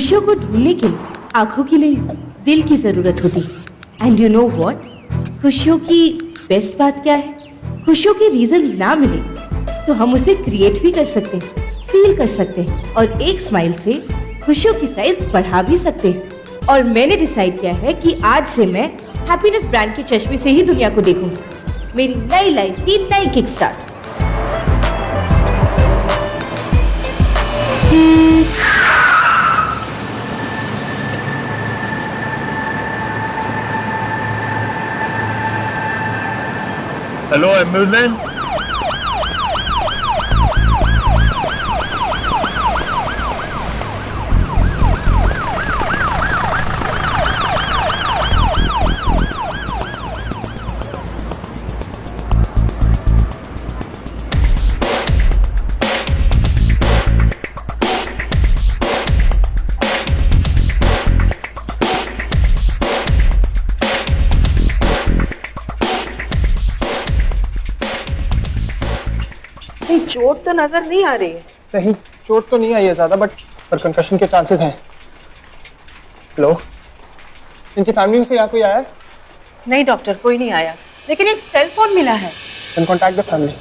खुशियों को ढूंढने के लिए आंखों के लिए दिल की जरूरत होती। एंड यू नो व्हाट, खुशियों की बेस्ट बात क्या है? खुशियों के रीजंस ना मिले तो हम उसे क्रिएट भी कर सकते हैं, फील कर सकते हैं और एक स्माइल से खुशियों की साइज बढ़ा भी सकते हैं। और मैंने डिसाइड किया है कि आज से मैं हैप्पीनेस ब्रांड के चश्मे से ही दुनिया को देखूंगी। मेरी नई लाइफ की नई किक स्टार्ट। Hello ambulance. चोट तो नजर नहीं आ रही है। नहीं, चोट तो नहीं आई है ज्यादा, पर कंकशन के चांसेस हैं। हेलो, इनकी फैमिली से यहाँ कोई आया है? नहीं डॉक्टर, कोई नहीं आया, लेकिन एक सेल फोन मिला है। Can contact the family.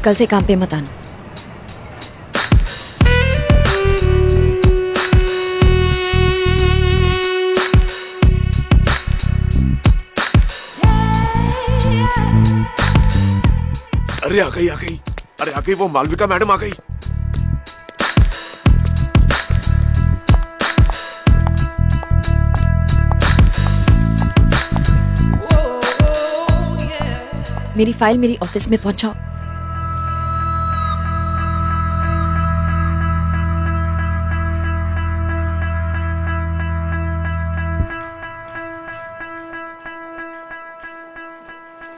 कल से काम पे मत आना। अरे आ गई, अरे आ गई, वो मालविका मैडम आ गई। मेरी फाइल मेरी ऑफिस में पहुंचाओ।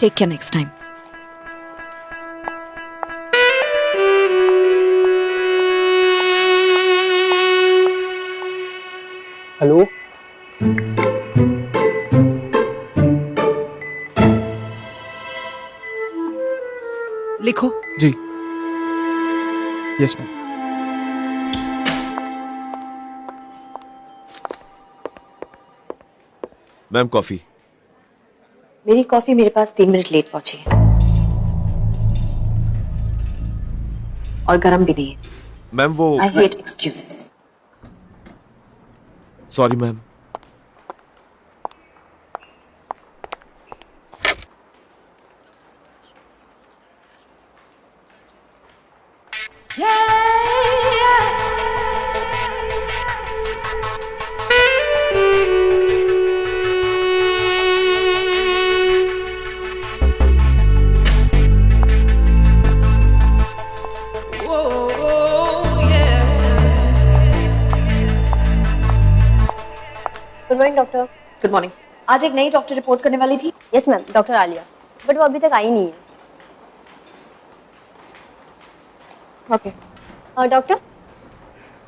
Take care next time. Hello, लिखो। जी यस मैम। Ma'am coffee. मेरी कॉफी मेरे पास 3 मिनट लेट पहुंची है और गर्म भी नहीं है। मैम वो I hate excuses. Sorry ma'am. Good morning doctor. Good morning. आज एक नई डॉक्टर रिपोर्ट करने वाली थी। Yes ma'am, doctor Alia, but वो अभी तक आई नहीं है। Okay.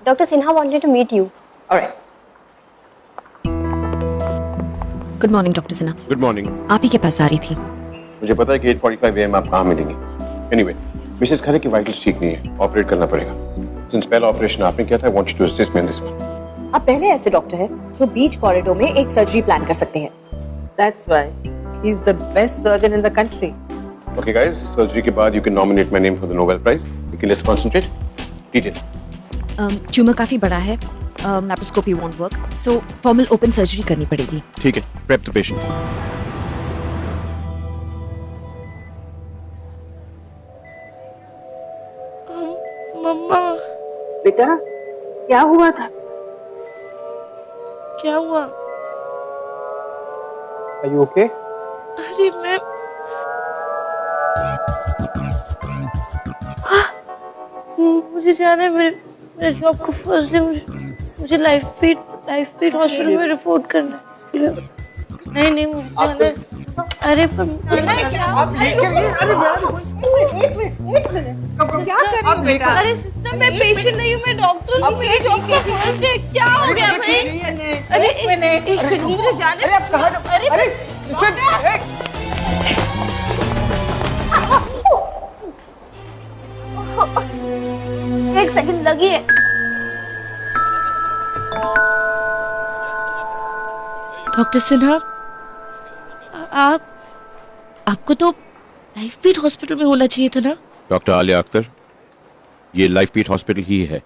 Doctor Sinha wanted to meet you. Alright. Good morning doctor Sinha. Good morning. आप ही के पास आ रही थी। मुझे पता है कि 8:45 AM आप कहाँ मिलेंगे। एनीवे, मिसेस खरे की वाइटल्स ठीक नहीं है, ऑपरेट करना पड़ेगा। सिंस पहला ऑपरेशन आपने किया था, I want you to assist me in this one. आप पहले ऐसे डॉक्टर हैं जो बीच कॉरिडोर में एक सर्जरी प्लान कर सकते हैं। That's why he's the best surgeon in the country. Okay guys, surgery के बाद you can nominate my name for the Nobel Prize. Okay, let's concentrate. Detail. Tumour काफी बड़ा है, laparoscopy won't work, so formal open surgery करनी पड़ेगी। ठीक है, prep the patient. मम्मा। बेटा क्या हुआ था? क्या हुआ? Are you okay? अरे मैं मुझे जाना है मेरे जॉब को फर्स्ट डे मुझे लाइफ फीड हॉस्पिटल में रिपोर्ट करना है। नहीं मुझे जाना है। अरे पर आप लेके क्या कर रही हो बेटा? अरे सिस्टर मैं पेशेंट नहीं हूँ, मैं डॉक्टर हूँ। मेरी जॉब का फर्स्ट डे क्या हो गया भाई? अरे एक सेकंड मुझे जाना है। अरे आप कहाँ जा? अरे listen, एक सेकंड लगी है। डॉक्टर सिन्हा आपको तो लाइफ बीट हॉस्पिटल में होना चाहिए था ना? डॉक्टर आलिया अख्तर, ये लाइफ बीट हॉस्पिटल ही है।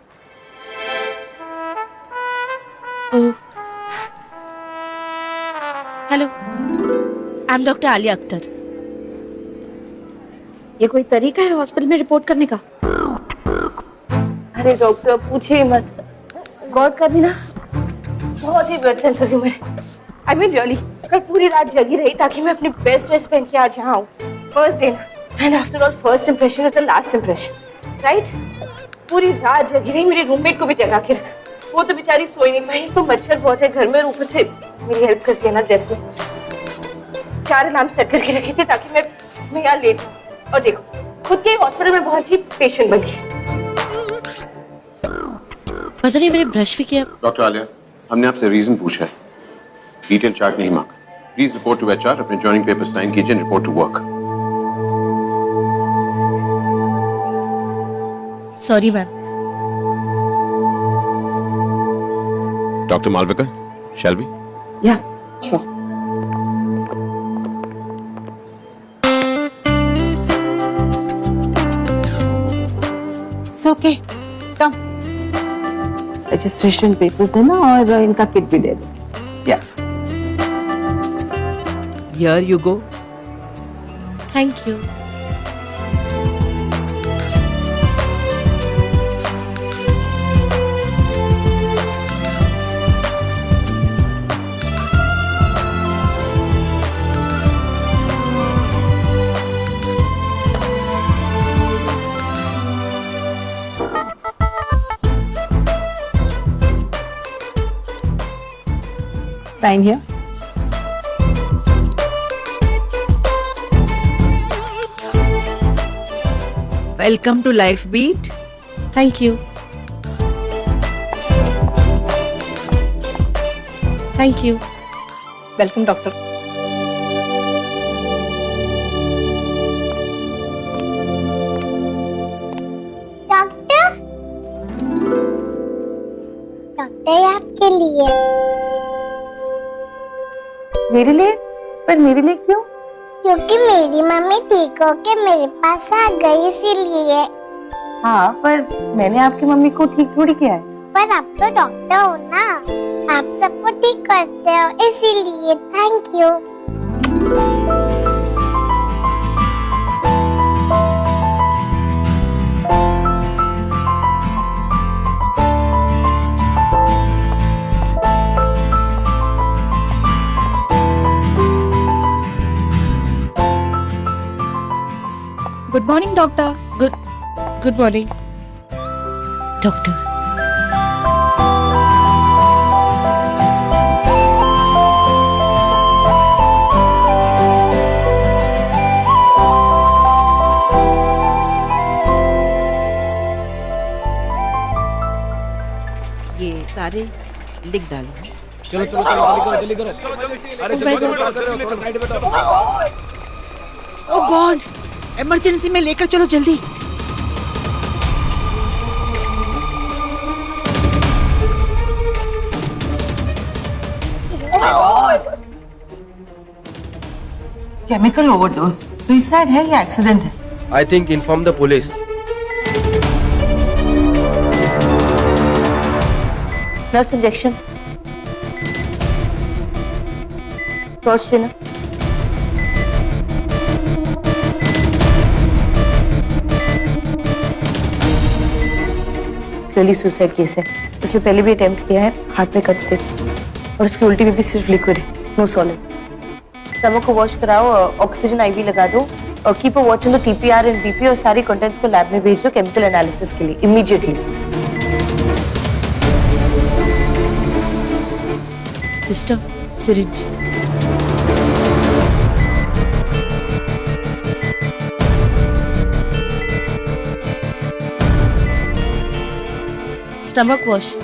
Hello, I am doctor Alia Akhtar. ये कोई तरीका है हॉस्पिटल में रिपोर्ट करने का? अरे डॉक्टर पूछिए मत, गौर करनी ना बहुत ही ब्लड सेंसर हूँ मैं। आई मीन रियली, कल पूरी रात जगी रही ताकि मैं अपनी बेस्ट ड्रेस पहन के आज यहाँ आऊँ। First day and after all first impression is the last impression, right? पूरी रात जगी रही, मेरे रूममेट को भी जगा के रखा। वो तो बेचारी सोई नहीं पाई, तो मच्छर बहुत है घर में, ऊपर से मेरी हेल्प करती है ना ड्रेस में। 4 अलार्म सेट करके रखे थे ताकि मैं यहाँ लेट हूँ। और देखो खुद के हॉस्पिटल में बहुत ही पेशेंट बन गई। पता नहीं मैंने ब्रश भी किया। डॉक्टर आलिया, हमने आपसे रीजन पूछा है, डिटेल चार्ट नहीं मांगा। प्लीज रिपोर्ट टू एचआर, अपने जॉइनिंग पेपर साइन कीजिए, report to work. Sorry ma'am. Doctor Malvika, shall be? Yeah sure. Okay come, registration papers देना और इनका किट भी दे दो। Yeah here you go. Thank you. Sign here. Welcome to Life Beat. Thank you. Thank you. Welcome doctor. Doctor आपके लिए। मेरे लिए? पर मेरे लिए क्यों? क्योंकि मेरी मम्मी ठीक होके मेरे पास आ गई इसीलिए। हाँ पर मैंने आपकी मम्मी को ठीक थोड़ी किया है। पर आप तो डॉक्टर हो ना, आप सबको ठीक करते हो इसीलिए thank you. Good morning doctor. Good morning doctor. ये सारे लिख डालो। चलो चलो चलो जल्दी करो अरे जल्दी करो, क्या कर रहे हो? थोड़ा साइड में तो। ओह गॉड, इमरजेंसी में लेकर चलो जल्दी। केमिकल ओवरडोज, सुसाइड है या एक्सीडेंट है? I think inform the police. Nurse injection. Torch देना। क्लियरली सुसाइड केस है। इससे पहले भी अटेम्प्ट किया है, हाथ में कट से, और उसकी उल्टी में भी सिर्फ लिक्विड है, नो सॉलिड। स्टमक को वॉश कराओ, ऑक्सीजन आईवी लगा दो और keep a watch on the TPR and BP और सारी कंटेंट्स को लैब में भेज दो केमिकल एनालिसिस के लिए immediately. Sister, syringe. Stomach wash.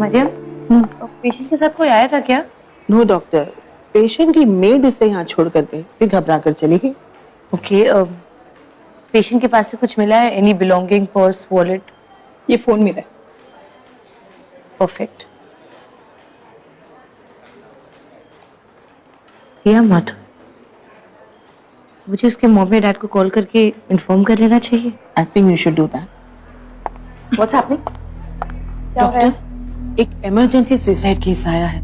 Mariam, patient के साथ कोई आया था क्या? नो डॉक्टर, पेशेंट की मेड उसे यहाँ छोड़ कर गई, फिर घबरा कर चली गई। ओके, पेशेंट के पास से कुछ मिला है? Any belonging, purse, wallet? ये फोन मिला है। परफेक्ट। रिया मत, मुझे उसके मॉम या डैड को कॉल करके इन्फॉर्म कर लेना चाहिए। आई think you should do that. What's happening? क्या हो रहा है? एक इमरजेंसी सुसाइड केस आया है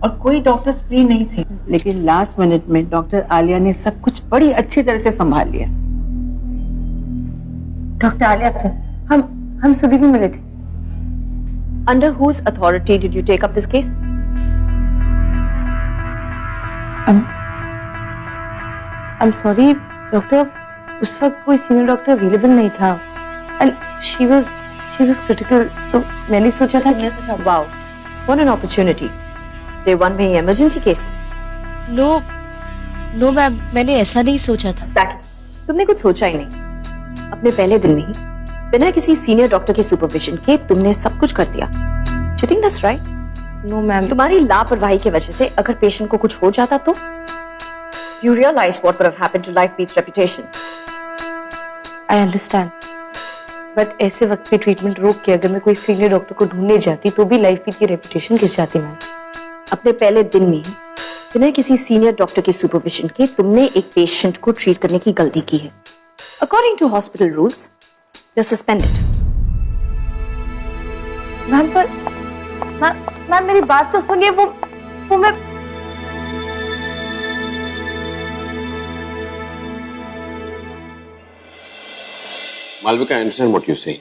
और कोई डॉक्टर्स फ्री नहीं थे, लेकिन लास्ट मिनट में डॉक्टर आलिया ने सब कुछ बड़ी अच्छी तरह से संभाल लिया। डॉक्टर आलिया थे, हम सभी भी मिले थे। Under whose authority did you take up this case? I'm sorry, doctor, उस वक्त कोई सीनियर डॉक्टर अवेलेबल नहीं था एंड she was critical, तो मैंने सोचा था कि Wow, what an opportunity. Day 1 में ही emergency case. नो मैम, मैंने ऐसा नहीं सोचा था। Exactly. तुमने कुछ सोचा ही नहीं। अपने पहले दिन में ही बिना किसी सीनियर डॉक्टर के सुपरविजन के तुमने सब कुछ कर दिया। Do you think that's right? No ma'am, तुम्हारी लापरवाही की वजह से अगर पेशेंट को कुछ हो जाता तो you realize what would have happened to Lifebeat's reputation. I understand, but ऐसे वक्त पे ट्रीटमेंट रोक के अगर मैं कोई सीनियर डॉक्टर को ढूंढने जाती तो भी लाइफ की रेपुटेशन गिर जाती मैम। अपने पहले दिन में ही बिना किसी सीनियर डॉक्टर के सुपरविजन के तुमने एक पेशेंट को ट्रीट करने की गलती की है। According to hospital rules, you're suspended. Ma'am पर मैम मेरी बात तो सुनिए, वो मैं Malvika, I understand what you say,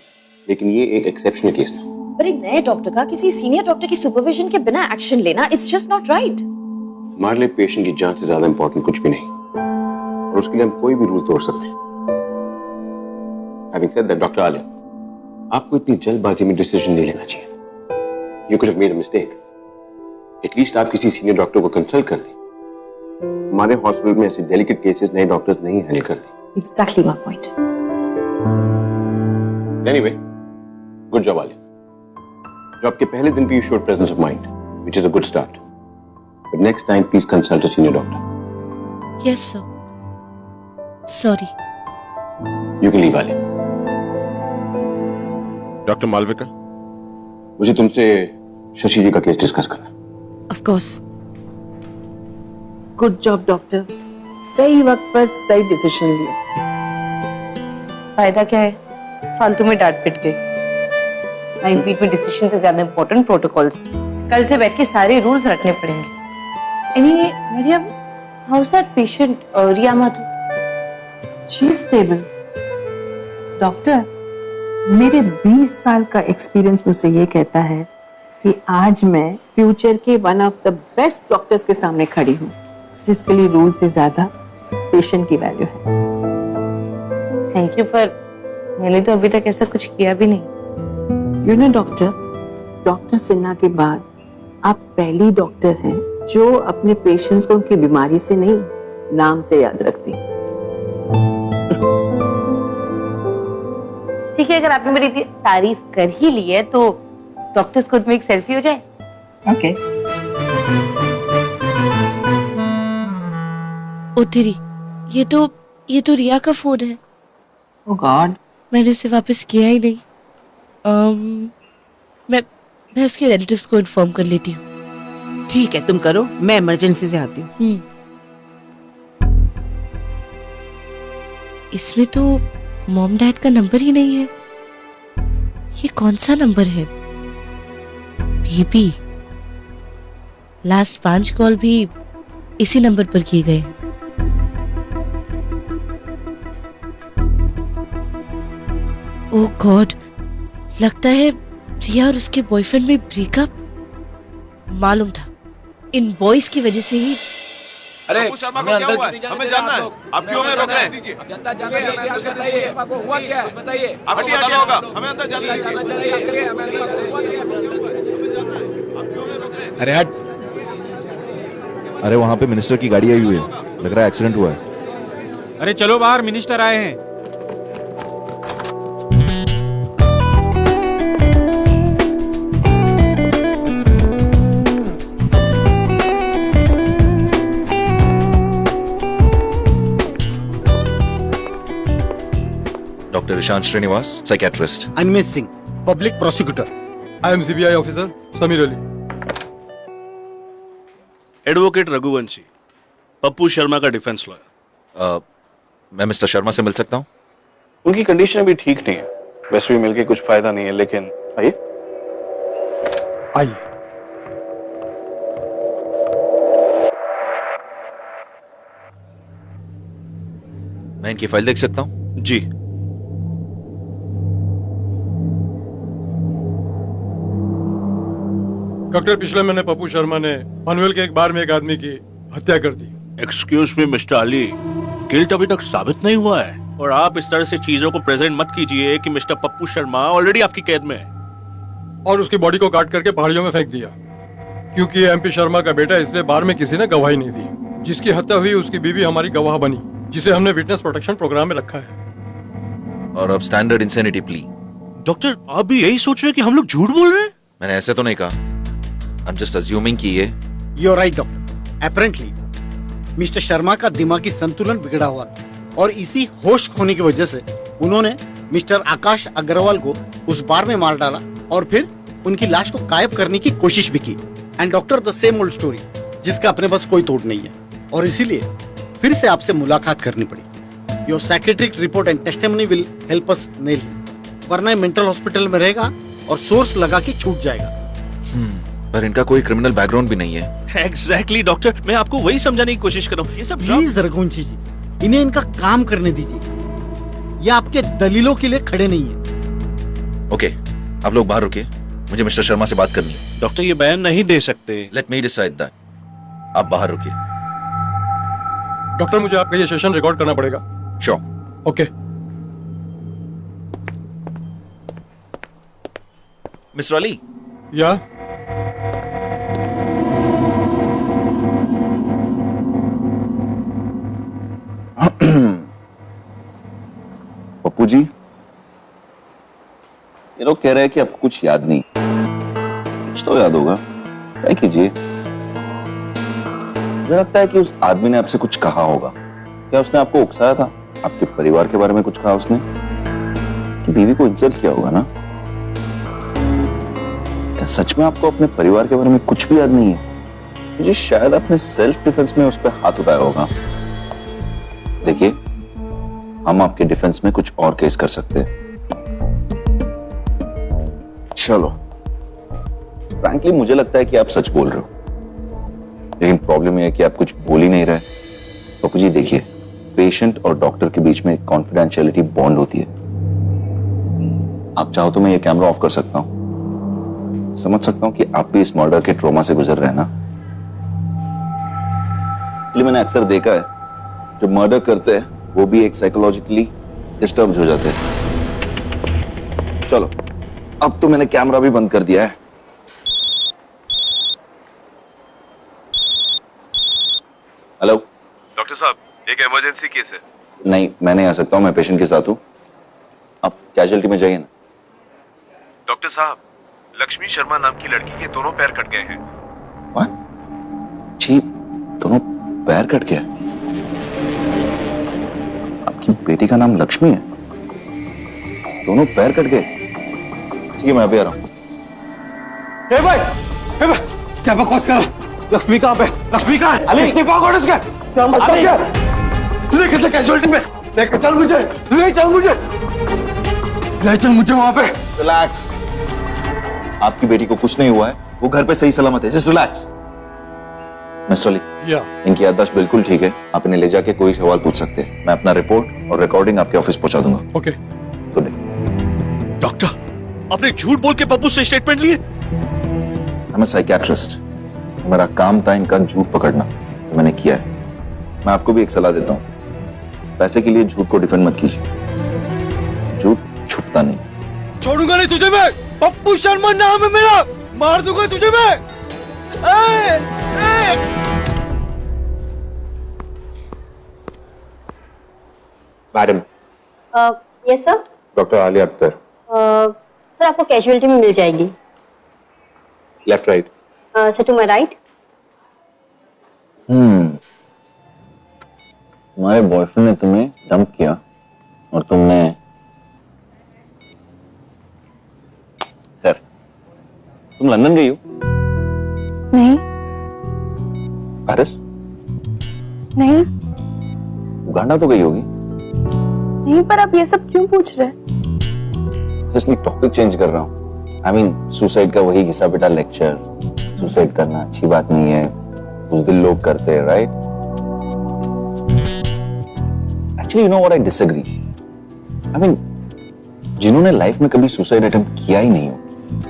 लेकिन ये एक एक्सेप्शनल केस था। पर एक नए डॉक्टर का किसी सीनियर डॉक्टर की सुपरविजन के बिना एक्शन लेना, इट्स जस्ट नॉट राइट। हमारे लिए पेशेंट की जान से ज्यादा इंपॉर्टेंट कुछ भी नहीं, और उसके लिए हम कोई भी रूल तोड़ सकते हैं। Having said that, doctor Alia, आपको इतनी जल्दबाजी में डिसीजन नहीं लेना चाहिए। You could have made a mistake. At least आप किसी सीनियर डॉक्टर को कंसल्ट कर दें। हमारे हॉस्पिटल में ऐसे डेलिकेट केसेस नए डॉक्टर्स नहीं हैंडल करते। Exactly my point. Anyway, good job, Alia. जो आपके पहले दिन पे you showed presence of mind, which is a good start. But next time, please consult a senior doctor. Yes, sir. Sorry. You can leave, Alia. Doctor Malvika, मुझे तुमसे शशि जी का case discuss करना। Of course. Good job doctor, सही वक्त पर सही decision लिया। फायदा क्या है, फालतू में डांट पिट गई। लाइफ बीट में डिसीजन से ज्यादा इंपॉर्टेंट प्रोटोकॉल्स। कल से बैठ के सारे रूल्स रखने पड़ेंगे। Anyway, Mariam, how's that patient, Riya Madhu? She is stable. Doctor, मेरे 20 साल का एक्सपीरियंस मुझसे ये कहता है कि आज मैं फ्यूचर के one of the best doctors के सामने खड़ी हूँ, जिसके लिए रूल से ज्यादा पेशेंट की वैल्यू है। थैंक यू, पर मैंने तो अभी तक ऐसा कुछ किया भी नहीं। यू नो डॉक्टर सिन्हा के बाद आप पहली डॉक्टर हैं जो अपने पेशेंट्स को उनकी बीमारी से नहीं, नाम से याद रखती। ठीक है, अगर आपने मेरी तारीफ कर ही ली है तो डॉक्टर्स कोर्ट में एक सेल्फी हो जाए। ओके। ओ तेरी, ये तो रिया का फोन है। ओह गॉड। मैंने उसे वापस किया ही नहीं। मैं उसके रिलेटिव्स को इन्फॉर्म कर लेती हूँ। ठीक है, तुम करो, मैं इमरजेंसी से आती हूँ। इसमें तो मॉम डैड का नंबर ही नहीं है। ये कौन सा नंबर है? बेबी, लास्ट 5 कॉल भी इसी नंबर पर किए गए। ओह गॉड, लगता है प्रिया और उसके बॉयफ्रेंड में ब्रेकअप। मालूम था इन बॉयज की वजह से ही। अरे शर्मा को क्या हुआ है? हमें जानना है। आप क्यों हमें रोक रहे हैं? आप बताना होगा, हमें अंदर जाना है। अरे हट। अरे वहाँ पे मिनिस्टर की गाड़ी आई हुई है, लग रहा है एक्सीडेंट हुआ है। अरे चलो बाहर, मिनिस्टर आए हैं। Doctor Ishaan Srinivas, psychiatrist. Anmesh Singh, public prosecutor. I am CBI officer Sameer Ali. Advocate Raghuvanshi, Pappu Sharma का डिफेंस लॉयर। मैं मिस्टर शर्मा से मिल सकता हूँ? उनकी कंडीशन अभी ठीक नहीं है, वैसे भी मिलके कुछ फायदा नहीं है, लेकिन आइए। आइए। मैं इनकी फाइल देख सकता हूँ? जी। डॉक्टर, पिछले महीने पप्पू शर्मा ने पनवेल के एक बार में एक आदमी की हत्या कर दी। Excuse me mister Ali, guilt अभी तक साबित नहीं हुआ है और आप इस तरह से चीजों को प्रेजेंट मत कीजिए कि मिस्टर पप्पू शर्मा ऑलरेडी आपकी कैद में है। और उसकी बॉडी को काट करके पहाड़ियों में फेंक दिया, क्योंकि एमपी शर्मा का बेटा, इसलिए बार में किसी ने गवाही नहीं दी। जिसकी हत्या हुई उसकी बीवी हमारी गवाह बनी, जिसे हमने विटनेस प्रोटेक्शन प्रोग्राम में रखा है। और अब स्टैंडर्ड इंसेनिटी प्ली। डॉक्टर, आप भी यही सोच रहे हैं कि हम लोग झूठ बोल रहे हैं? मैंने ऐसे तो नहीं कहा। I'm just assuming कि ये। You're right, doctor. Apparently, mister Sharma का दिमागी संतुलन बिगड़ा हुआ था और इसी होश खोने की वजह से उन्होंने मिस्टर आकाश अग्रवाल को उस बार में मार डाला और फिर उनकी लाश को गायब करने की कोशिश भी की। And doctor, the same old story, जिसका अपने पास कोई तोड़ नहीं है, और इसीलिए फिर से आपसे मुलाकात करनी पड़ी। Your psychiatric report and testimony will help us nail him, वरना मेंटल हॉस्पिटल में रहेगा और सोर्स लगा के छूट जाएगा। पर इनका कोई क्रिमिनल बैकग्राउंड भी नहीं है। एग्जैक्टली डॉक्टर, मैं आपको वही समझाने की कोशिश कर रहा हूँ। ये सब प्लीज रघुवंशी जी, इन्हें इनका काम करने दीजिए। ये आपके दलीलों के लिए खड़े नहीं है। ओके, आप लोग बाहर रुकिए, मुझे मिस्टर शर्मा से बात करनी है। डॉक्टर, ये बयान नहीं दे सकते। Let me decide that. आप बाहर रुकिए। डॉक्टर, मुझे आपका ये सेशन रिकॉर्ड करना पड़ेगा। श्योर। ओके। मिस्टर अली। या पप्पू जी, ये लोग कह रहे हैं कि आपको कुछ याद नहीं। कुछ तो याद होगा, क्या कीजिए। मुझे लगता है कि उस आदमी ने आपसे कुछ कहा होगा। क्या उसने आपको उकसाया था? आपके परिवार के बारे में कुछ कहा उसने? कि बीवी को इंसल्ट किया होगा ना? क्या सच में आपको अपने परिवार के बारे में कुछ भी याद नहीं है? मुझे शायद अपने सेल्फ डिफेंस में उस पर हाथ उठाया होगा। देखिए, हम आपके डिफेंस में कुछ और केस कर सकते हैं। चलो, फ्रैंकली मुझे लगता है कि आप सच बोल रहे हो, लेकिन प्रॉब्लम यह है कि आप कुछ बोल ही नहीं रहे। पप्पू जी देखिए, पेशेंट और डॉक्टर के बीच में एक कॉन्फिडेंशियलिटी बॉन्ड होती है। आप चाहो तो मैं ये कैमरा ऑफ कर सकता हूं। समझ सकता हूं कि आप भी इस मर्डर के ट्रॉमा से गुजर रहे हैं ना। इसलिए मैंने अक्सर देखा है, जो मर्डर करते हैं वो भी एक साइकोलॉजिकली डिस्टर्ब हो जाते हैं। चलो, अब तो मैंने कैमरा भी बंद कर दिया है। हेलो डॉक्टर साहब, एक इमरजेंसी केस है। नहीं, मैं नहीं आ सकता हूं, मैं पेशेंट के साथ हूं। आप कैजुअलिटी में जाइए ना। डॉक्टर साहब, लक्ष्मी शर्मा नाम की लड़की के दोनों पैर कट गए हैं। What? जी, दोनों पैर कट गया? आपकी बेटी का नाम लक्ष्मी है? दोनों पैर कट गए? ठीक है, मैं अभी आ रहा हूं। हे भाई, क्या बकवास कर रहा है? लक्ष्मी कहाँ पे? लक्ष्मी कहाँ है? लक्ष्मी कहाँ है? क्या मतलब क्या? लेके चल कैजुअलिटी में, लेके चल मुझे, ले चल मुझे, ले चल मुझे वहां पे। रिलैक्स, आपकी बेटी को कुछ नहीं हुआ है, वो घर पे सही सलामत है। Just relax. मिस्टर अली, या इनकी याददाश्त बिल्कुल ठीक है। आप इन्हें ले जाके कोई सवाल पूछ सकते हैं। मैं अपना रिपोर्ट और रिकॉर्डिंग आपके ऑफिस पहुंचा दूंगा। ओके। Good day. डॉक्टर, आपने झूठ बोल के पप्पू से स्टेटमेंट लिए? मैं साइकियाट्रिस्ट, मेरा काम था इनका झूठ पकड़ना, तो मैंने किया है। मैं आपको भी एक सलाह देता हूँ, पैसे के लिए झूठ को डिफेंड मत कीजिए। झूठ छुपता नहीं। छोड़ूंगा नहीं तुझे मैं। पप्पू शर्मा नाम है मेरा, मार दूंगा तुझे मैं। Madam, yes sir. Doctor Alia Akhtar. Sir आपको कैजुअलिटी में मिल जाएगी। Left right? Sir to my right. तुम्हारे बॉयफ्रेंड ने तुम्हें डंप किया और तुमने सर, तुम लंदन गई हो? नहीं पेरिस? नहीं उगांडा तो गई होगी। नहीं, पर आप ये सब क्यों पूछ रहे हैं? इसलिए टॉपिक चेंज कर रहा हूँ। आई मीन सुसाइड का वही घिसा पिटा लेक्चर। सुसाइड करना अच्छी बात नहीं है, उस दिन लोग करते हैं, right? Actually you know what, I disagree. I mean जिन्होंने लाइफ में कभी सुसाइड अटेम्प्ट किया ही नहीं हो,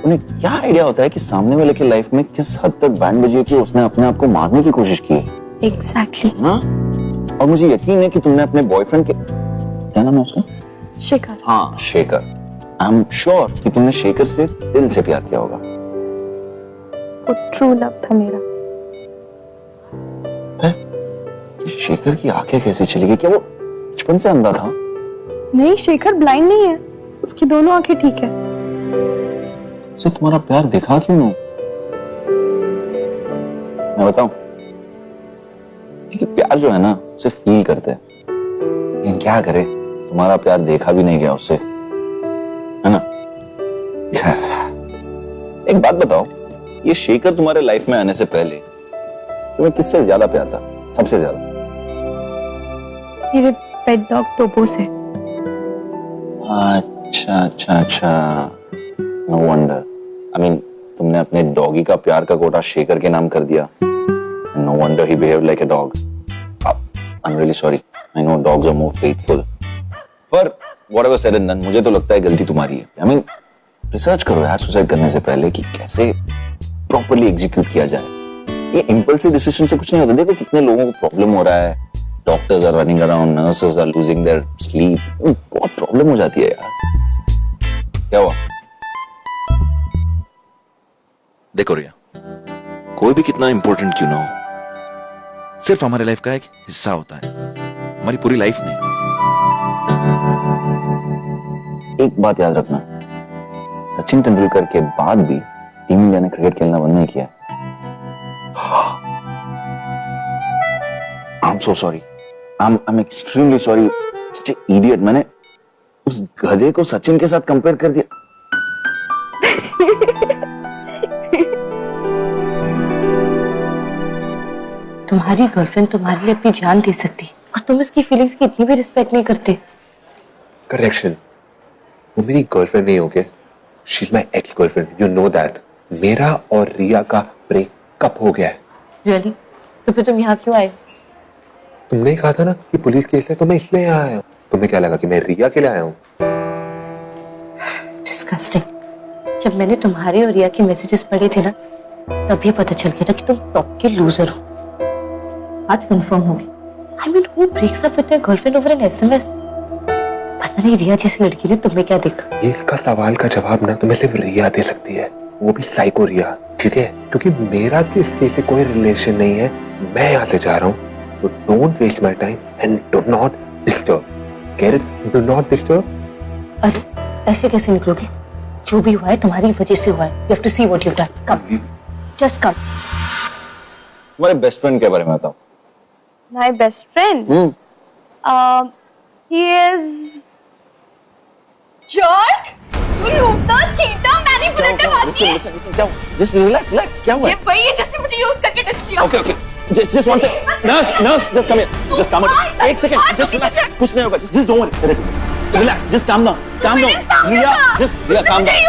उन्हें क्या आइडिया होता है कि सामने वाले की लाइफ में किस हद तक बैंड बजी है कि उसने अपने आप को मारने की कोशिश की है। एग्जैक्टली। है ना? और मुझे यकीन है कि तुमने अपने बॉयफ्रेंड के, क्या नाम है उसका? शेखर। हाँ, शेखर। आई एम श्योर कि तुमने शेखर से दिल से प्यार किया होगा। वो ट्रू लव था मेरा। शेखर की आंखें कैसे चली गई? क्या वो बचपन से अंधा था? नहीं, शेखर ब्लाइंड नहीं है, उसकी दोनों आंखें ठीक है। उसे तुम्हारा प्यार दिखा क्यों नहीं? मैं बताऊं, क्योंकि प्यार जो है ना, उसे फील करते हैं। लेकिन क्या करे, तुम्हारा प्यार देखा भी नहीं गया उससे, है ना? एक बात बताओ, ये शेखर तुम्हारे लाइफ में आने से पहले तुम्हें किससे ज्यादा प्यार था? सबसे ज्यादा? मेरे पेट डॉग टोपो से। अच्छा, नो वंडर। आई मीन तुमने अपने डॉगी का प्यार का कोटा शेखर के नाम कर दिया। No wonder he behaved like a dog. I am really sorry. I know dogs are more faithful, पर व्हाटएवर सेड एंड डन, मुझे तो लगता है गलती तुम्हारी है। आई मीन रिसर्च करो यार सुसाइड करने से पहले कि कैसे प्रॉपर्ली एग्जीक्यूट किया जाए। ये इंपल्सिव डिसीजन से कुछ नहीं होता। देखो कितने लोगों को प्रॉब्लम हो रहा है। Doctors are running around, nurses are losing their sleep. बहुत प्रॉब्लम हो जाती है यार। क्या हुआ? देखो रिया, कोई भी कितना इंपॉर्टेंट क्यों ना हो, सिर्फ हमारे लाइफ का एक हिस्सा होता है, हमारी पूरी लाइफ नहीं। एक बात याद रखना, सचिन तेंदुलकर के बाद भी टीम इंडिया ने क्रिकेट खेलना बंद नहीं किया। I'm so sorry. I'm extremely sorry. Such an idiot. मैंने उस गधे को सचिन के साथ कंपेयर कर दिया। तुम्हारी गर्लफ्रेंड तुम्हारे लिए अपनी जान दे सकती और तुम इसकी फीलिंग्स की इतनी भी रिस्पेक्ट नहीं करते। करेक्शन, वो मेरी गर्लफ्रेंड नहीं होगी, she is my ex girlfriend, you know that. मेरा और रिया का ब्रेकअप हो गया है। रियली? तो फिर तुम यहाँ क्यों आए? तुमने ही कहा था ना कि पुलिस केस है, तो मैं इसलिए यहाँ आया हूँ। तुम्हें क्या लगा कि मैं रिया के लिए आया हूँ? डिस्गस्टिंग। जब मैंने तुम्हारे और रिया के मैसेजेस पढ़े थे ना, तभी पता चल गया था कि तुम टॉप के लूजर हो। आज कंफर्म हो गया। I mean who breaks up with their girlfriend over an SMS? पता नहीं रिया जैसी लड़की ने तुम्हें क्या देखा। ये इसका सवाल का जवाब ना तुम्हें सिर्फ रिया दे सकती है, वो भी साइको रिया, ठीक है? क्योंकि मेरा किसी से कोई रिलेशन नहीं है। मैं यहाँ से जा रहा हूँ, तो don't waste my time and do not disturb. Get it? Do not disturb. अरे ऐसे कैसे निकलोगे? जो भी हुआ है तुम्हारी वजह से हुआ है। You have to see what you have done. Come, just come. तुम्हारे बेस्ट फ्रेंड के बारे में बताओ। My best friend? He is jerk, loser, cheater, manipulative आदमी है। Listen, क्या हुआ? Just relax, क्या हुआ? ये वही है जिसने मुझे यूज करके टच किया। Okay, just one second. Nurse, just come here. Just come here. एक second, just relax. कुछ नहीं होगा. Just don't worry. Relax, just calm down. Riya, Riya, calm down.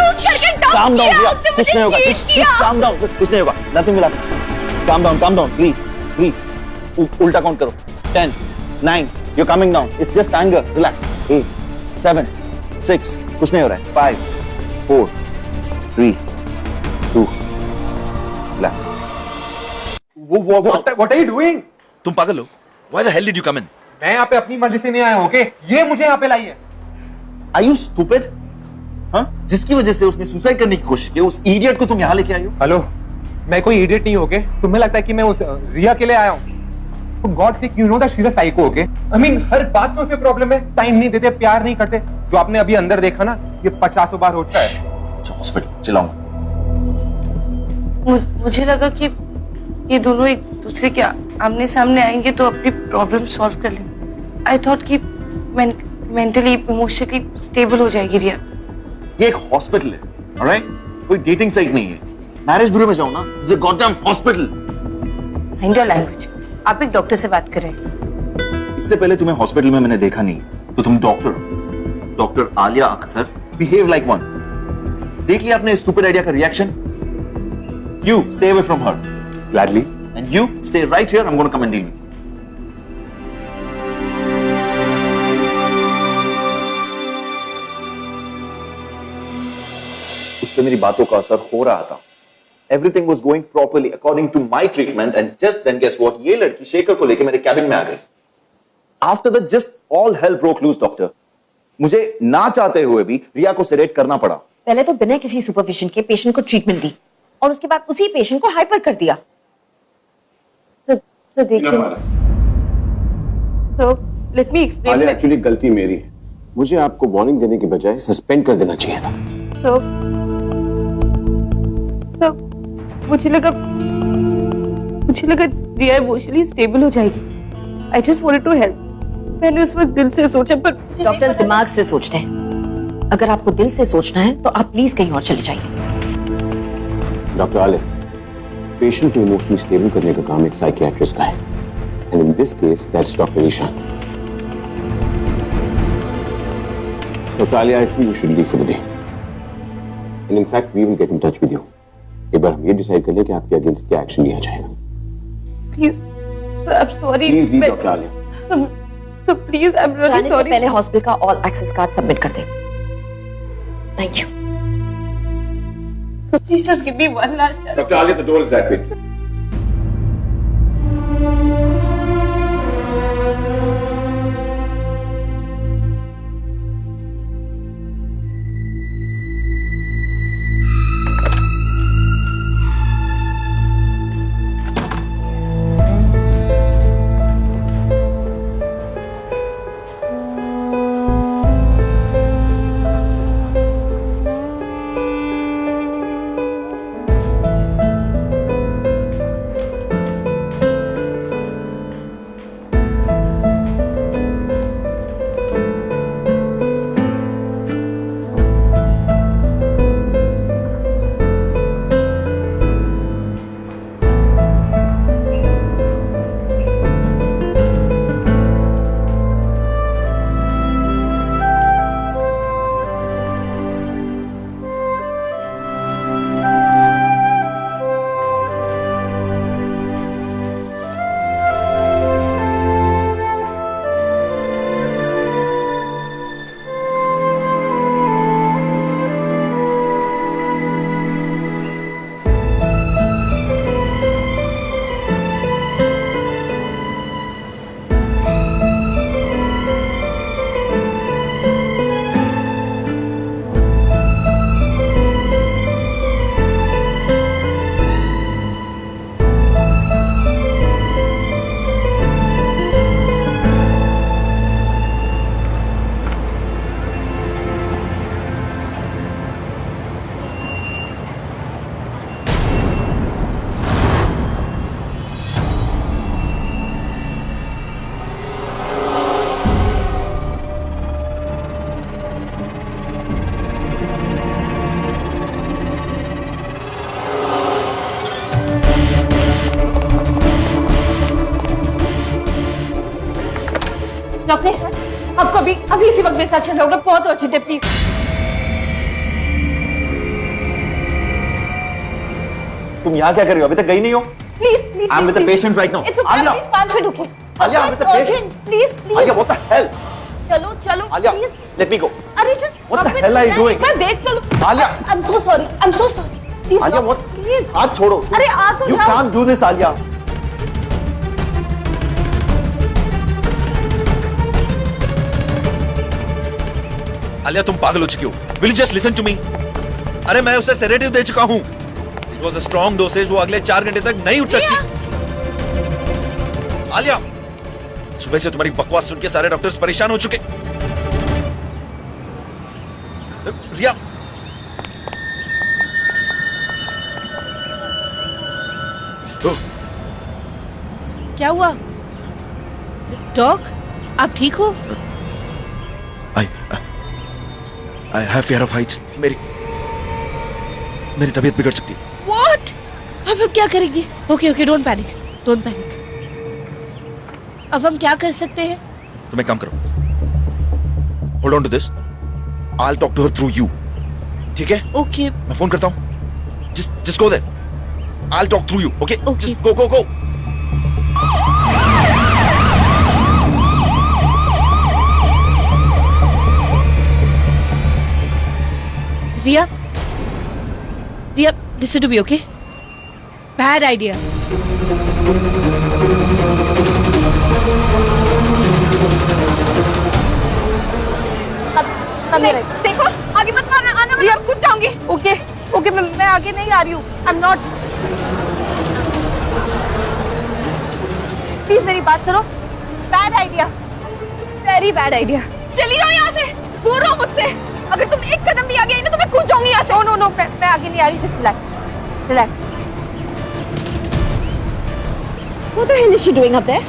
Calm down, Riya. कुछ नहीं होगा. Just calm down. कुछ नहीं होगा. Nothing will happen. Calm down, please. 3 उल्टा काउंट करो 10 9 you're coming down it's just anger relax 8 7 6 कुछ नहीं हो रहा है 5 4 3 2 relax What are you doing? तुम पागल हो why the hell did you come in मैं यहाँ पे अपनी मर्जी से नहीं आया हूँ, ओके? ये मुझे यहाँ पे लाई है। are you stupid हाँ जिसकी वजह से उसने सुसाइड करने की कोशिश की उस इडियट को तुम यहाँ लेके आई हो हेलो, मैं कोई इडियट नहीं हूँ, ओके? तुम्हें लगता है कि मैं उस रिया के लिए आया हूँ? तुम God sake you know that she is a psycho, okay? I mean हर बात में उसे प्रॉब्लम है, टाइम नहीं देते, प्यार नहीं करते। जो आपने अभी अंदर देखा ना, ये 50 बार हो चुका है। हॉस्पिटल चलाऊंगा मुझे लगा कि ये दोनों एक दूसरे के आमने सामने आएंगे तो अपनी प्रॉब्लम सॉल्व कर लेंगे। आई थॉट कि मेंटली इमोशनली स्टेबल हो जाएगी रिया। ये एक हॉस्पिटल है ऑलराइट कोई डेटिंग साइट नहीं है मैरिज ब्यूरो में जाओ ना this is a goddamn hospital mind your language. आप एक डॉक्टर से बात करें। इससे पहले तुम्हें हॉस्पिटल में मैंने देखा नहीं तो तुम डॉक्टर हो doctor Alia Akhtar behave like one देख लिया आपने स्टूपिड आइडिया का reaction you stay away from her Gladly. and you stay right here I'm going to come and deal with you उस पे मेरी बातों का असर हो रहा था Everything was going properly according to my treatment and just then guess what ये लड़की शेखर को लेके मेरे कैबिन में आ गई After that just all hell broke loose doctor मुझे ना चाहते हुए भी रिया को सेडेट करना पड़ा पहले तो बिना किसी सुपरविजन के पेशेंट को ट्रीटमेंट दी और उसके बाद उसी पेशेंट को हाइपर कर दिया सर देखिए तो लेट मी एक्सप्लेन एक्चुअली गलती मेरी है मुझे आपको वार्निंग देने के बजाय सस्पेंड कर देना चाहिए था सर मुझे लगा रिया इमोशनली स्टेबल हो जाएगी। I just wanted to help. मैंने उस वक्त दिल से सोचा पर डॉक्टर्स दिमाग से सोचते हैं अगर आपको दिल से सोचना है तो आप प्लीज कहीं और चले जाइए डॉक्टर आलिया पेशेंट को इमोशनली स्टेबल करने का काम एक साइकियाट्रिस्ट का है and in this case that's doctor Ishaan doctor Alia I think you should leave for the day and in fact we will get in touch with you एक बार हम ये डिसाइड कर लें कि आपके अगेंस्ट क्या एक्शन लिया जाएगा please sir I am sorry please leave doctor Alia sir please I am really जाने से सॉरी। पहले हॉस्पिटल का ऑल एक्सेस कार्ड सबमिट कर दें thank you So please just give me one last chance. Doctor Alia the door is that way doctor आपको अभी इसी वक्त मेरे साथ चलना होगा, बहुत अर्जेंट है प्लीज। तुम यहाँ क्या कर रही हो? अभी तक गई नहीं हो? Please, please. I'm with the patient right now. It's okay. Alia. Please, 5 minute रुकिए. Alia, I'm with the patient. Please, please. Alia, what the hell? चलो, चलो. Alia, Please. let me go. अरे just. What the hell are you doing? मैं देख तो लूँ. Alia. I'm so sorry. I'm so sorry. Please. Alia, no. what? Please. हाथ छोड़ो. अरे आ तो You जाओ. can't do this, Alia. Alia तुम पागल हो चुकी हो. Will you just listen to me? अरे मैं उसे सेडेटिव दे चुका हूं. It was a strong dosage. वो अगले 4 घंटे तक नहीं उठ सकती. आलिया, सुबह से तुम्हारी बकवास सुन के सारे डॉक्टर्स परेशान हो चुके. रिया, क्या हुआ? डॉग, आप ठीक हो? I have fear of heights. मेरी तबीयत बिगड़ सकती है. What? अब हम क्या करेंगे? Okay okay, don't panic, don't panic. अब हम क्या कर सकते हैं? तुम एक काम करो. Hold on to this. I'll talk to her through you. ठीक है? ओके. मैं फोन करता हूँ. Just go there. I'll talk through you. Okay? Okay. Just go. Ria, listen to me, okay? Bad idea. देखो, आगे मत आना, मैं खुद जाऊंगी. ओके, मैं आगे नहीं आ रही हूँ. I'm not. प्लीज मेरी बात सुनो. Bad idea, very bad idea. चली जाओ यहाँ से, दूर रहो मुझसे. अगर तुम एक कदम भी आगे आई ना तो मैं कूद जाऊंगी यहाँ से. नो, मैं आगे नहीं आ रही. Just relax. What the hell is she doing up there?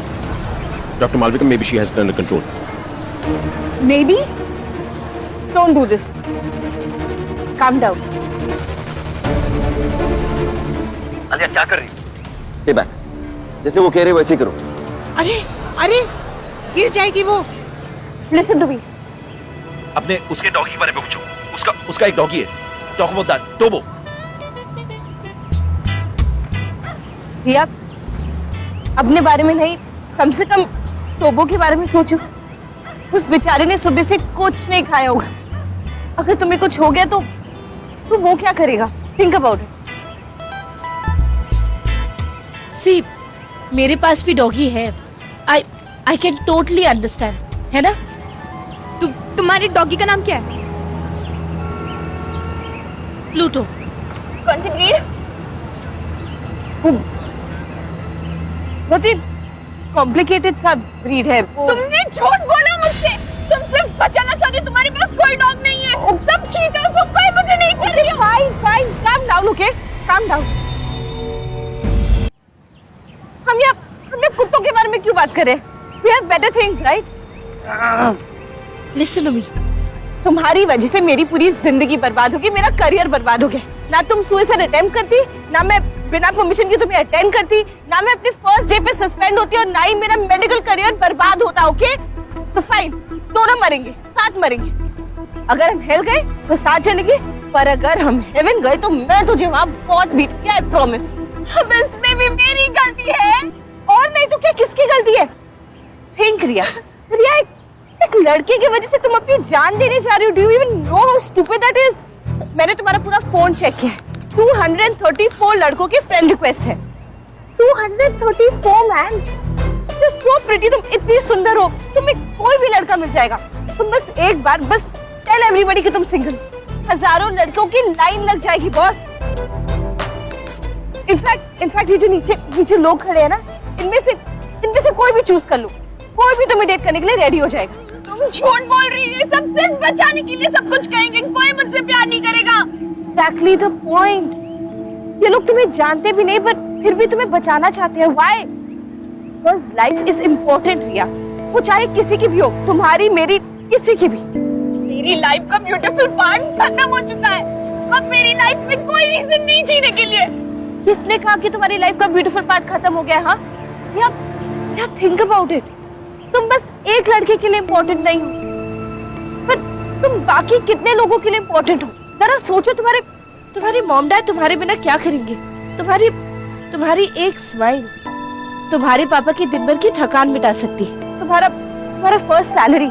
Dr. Malvika, maybe she has it under control. Maybe. Don't do this. Calm down. Alia क्या कर रही? Stay back. जैसे वो कह रहे वैसे ही करो. अरे गिर जाएगी वो. Listen to me. अपने उसके डॉगी के बारे में पूछो. उसका एक डॉगी है. Talk about that. टोबो. रिया, अपने बारे में नहीं, कम से कम टोबो के बारे में सोचो. उस बेचारे ने सुबह से कुछ नहीं खाया होगा. अगर तुम्हें कुछ हो गया तो वो क्या करेगा? Think about it. See, मेरे पास भी डॉगी है. I can totally understand, है ना? तुम्हारी डॉगी का नाम क्या है? प्लूटो. कौन सी ब्रीड? बहुत ही कॉम्प्लिकेटेड सा ब्रीड है. तुमने झूठ बोला मुझसे. तुम सिर्फ बचाना चाहती हो. तुम्हारे पास कोई डॉग नहीं है. सब चीटर्स हो. कोई मुझे नहीं कर रही हो. Fine, calm down. Okay, calm down. हम कुत्तों के बारे में क्यों बात कर रहे हैं? We have better things, right? Listen to me. तुम्हारी वजह से मेरी पूरी जिंदगी बर्बाद होगी. मेरा करियर बर्बाद हो गया. ना तुम सुसाइड अटेम्प्ट करती, ना मैं बिना परमिशन के तुम्हें अटेंड करती, ना मैं अपने फर्स्ट डे पे सस्पेंड होती और ना ही मेरा मेडिकल करियर बर्बाद होता. ओके, तो फाइन, दोनों मरेंगे, साथ मरेंगे. अगर हम हेल गए तो साथ चलेंगे, पर अगर हम हेवन गए तो मैं तुझे वहां बहुत बीट के, आई प्रॉमिस. अब इसमें भी मेरी गलती है. और नहीं तो क्या, किसकी गलती है? थिंक रिया, एक लड़के की वजह से तुम अपनी जान देने जा रही हो. Do you even know how stupid that is? मैंने तुम्हारा पूरा फोन चेक किया. 234 लड़कों की फ्रेंड रिक्वेस्ट है. 234 मैन. You're so pretty. तुम इतनी सुंदर हो. तुम्हें कोई भी लड़का मिल जाएगा. तुम बस एक बार बस टेल एवरीबॉडी कि तुम सिंगल. हजारों लड़कों की लाइन लग जाएगी बॉस. इनफैक्ट ये जो नीचे लोग खड़े हैं ना, इनमें से कोई भी चूज कर लो. कोई भी तुम्हें डेट करने के लिए रेडी हो जाएगा. तुम झूठ बोल रही है. सब सिर्फ बचाने के लिए सब कुछ कहेंगे. कोई मुझसे प्यार नहीं करेगा. Exactly the point. ये लोग तुम्हें जानते भी नहीं पर फिर भी तुम्हें बचाना चाहते हैं. Why? Because life is important, रिया. वो चाहे किसी की भी हो, तुम्हारी, मेरी, किसी की भी. मेरी लाइफ का ब्यूटीफुल पार्ट खत्म हो चुका है. अब मेरी लाइफ में कोई रीजन नहीं जीने के लिए. किसने कहा कि तुम्हारी लाइफ का ब्यूटीफुल पार्ट खत्म हो गया? हाँ, या थिंक अबाउट इट. तुम बस एक लड़के के लिए इम्पोर्टेंट नहीं हो, पर तुम बाकी कितने लोगों के लिए इम्पोर्टेंट हो. जरा सोचो, तुम्हारे मॉम डैड तुम्हारे बिना क्या करेंगे? तुम्हारी एक स्माइल तुम्हारे पापा की दिन भर की थकान मिटा सकती है। तुम्हारा फर्स्ट सैलरी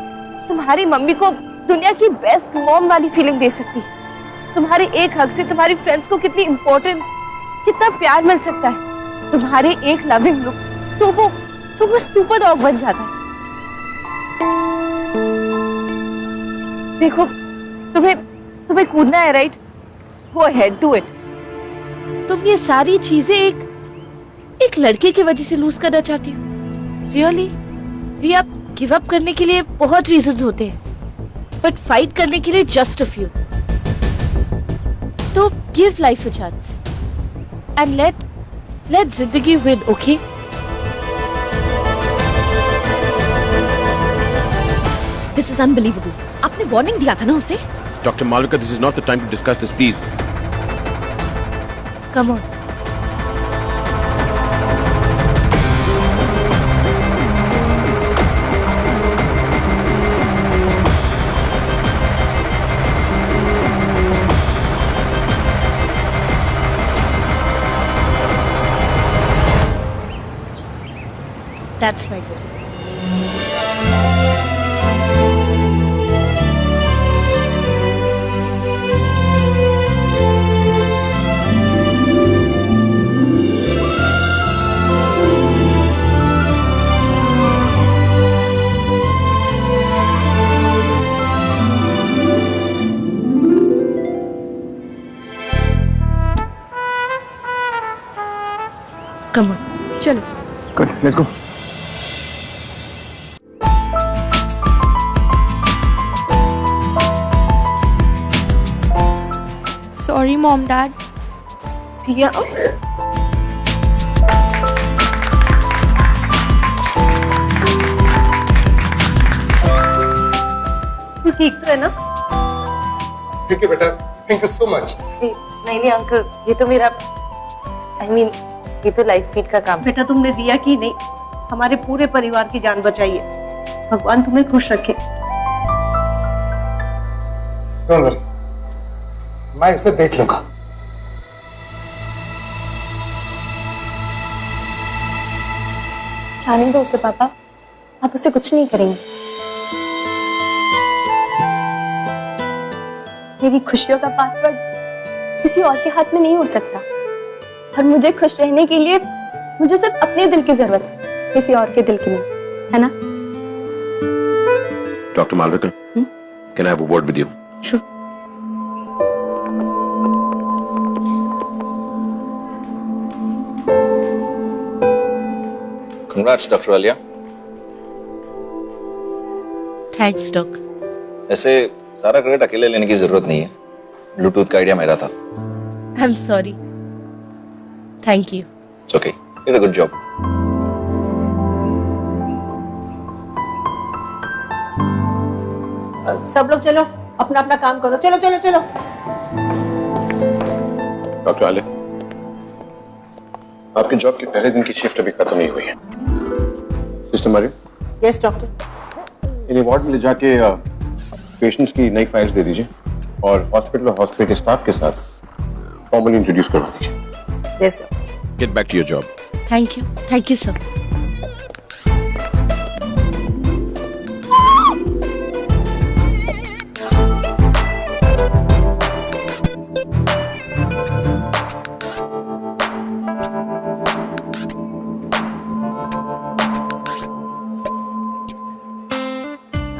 तुम्हारी मम्मी को दुनिया की बेस्ट मॉम वाली फीलिंग दे सकती है। तुम्हारे एक हक से तुम्हारी फ्रेंड्स को कितनी इम्पोर्टेंस, कितना प्यार मिल सकता है। तुम्हारे एक लविंग लुक तो वो सुपर डॉग बन जाता है। देखो, तुम्हें कूदना है, right? Go ahead, do it. तुम ये सारी चीजें एक लड़के की वजह से लूज करना चाहती हो? रियली? रिया, गिव अप करने के लिए बहुत रीजंस होते हैं, बट फाइट करने के लिए जस्ट अ फ्यू। तो give life a chance and let जिंदगी win, okay? This is unbelievable. आपने वार्निंग दिया था ना उसे? Doctor Malvika, this is not the time to discuss this, please. Come on. That's my goal. Come on, चलो। Good, let's go. Sorry, Mom, Dad. दिया, ठीक तो है ना? ठीक है बेटा, थैंक यू सो मच। नहीं अंकल, ये तो मेरा ये तो लाइफ फीड का काम। बेटा, तुमने दिया कि नहीं, हमारे पूरे परिवार की जान बचाई है। भगवान तुम्हें खुश रखे। डोंट वरी, मैं इसे देख लूंगा। जाने दो उसे पापा, आप उसे कुछ नहीं करेंगे। मेरी खुशियों का पासवर्ड किसी और के हाथ में नहीं हो सकता, और मुझे खुश रहने के लिए मुझे सिर्फ अपने दिल की जरूरत है, किसी और के दिल की नहीं, है ना? Doctor Malvika, can I have a word with you? Sure. Congrats, Dr. Alia. Thanks doc. ऐसे सारा क्रेडिट अकेले लेने की जरूरत नहीं है, ब्लूटूथ का आइडिया मेरा था। I am sorry. Thank you. It's okay. You did a good job. सब लोग चलो, अपना अपना काम करो। चलो चलो चलो। डॉक्टर आलिया, आपके जॉब के पहले दिन की शिफ्ट अभी खत्म नहीं हुई है। Sister Mariam, yes doctor. इन वार्ड में ले जाके पेशेंट्स की नई फाइल्स दे दीजिए और हॉस्पिटल और हॉस्पिटल स्टाफ के साथ फॉर्मली इंट्रोड्यूस करवा दीजिए। Yes doctor. Get back to your job. Thank you sir.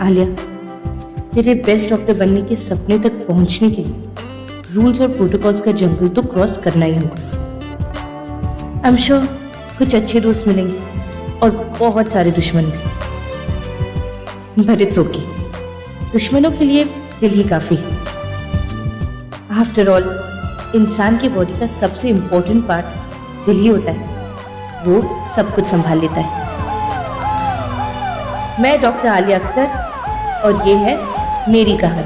Alia, तेरे बेस्ट डॉक्टर बनने के सपने तक पहुंचने के लिए रूल्स और प्रोटोकॉल्स का जंगल तो क्रॉस करना ही होगा। आई एम श्योर कुछ अच्छे दोस्त मिलेंगे और बहुत सारे दुश्मन भी, बट इट्स ओके। दुश्मनों के लिए दिल ही काफी है। आफ्टर ऑल, इंसान की बॉडी का सबसे इम्पोर्टेंट पार्ट दिल ही होता है, वो सब कुछ संभाल लेता है। मैं डॉक्टर आलिया अख्तर और ये है मेरी कहानी।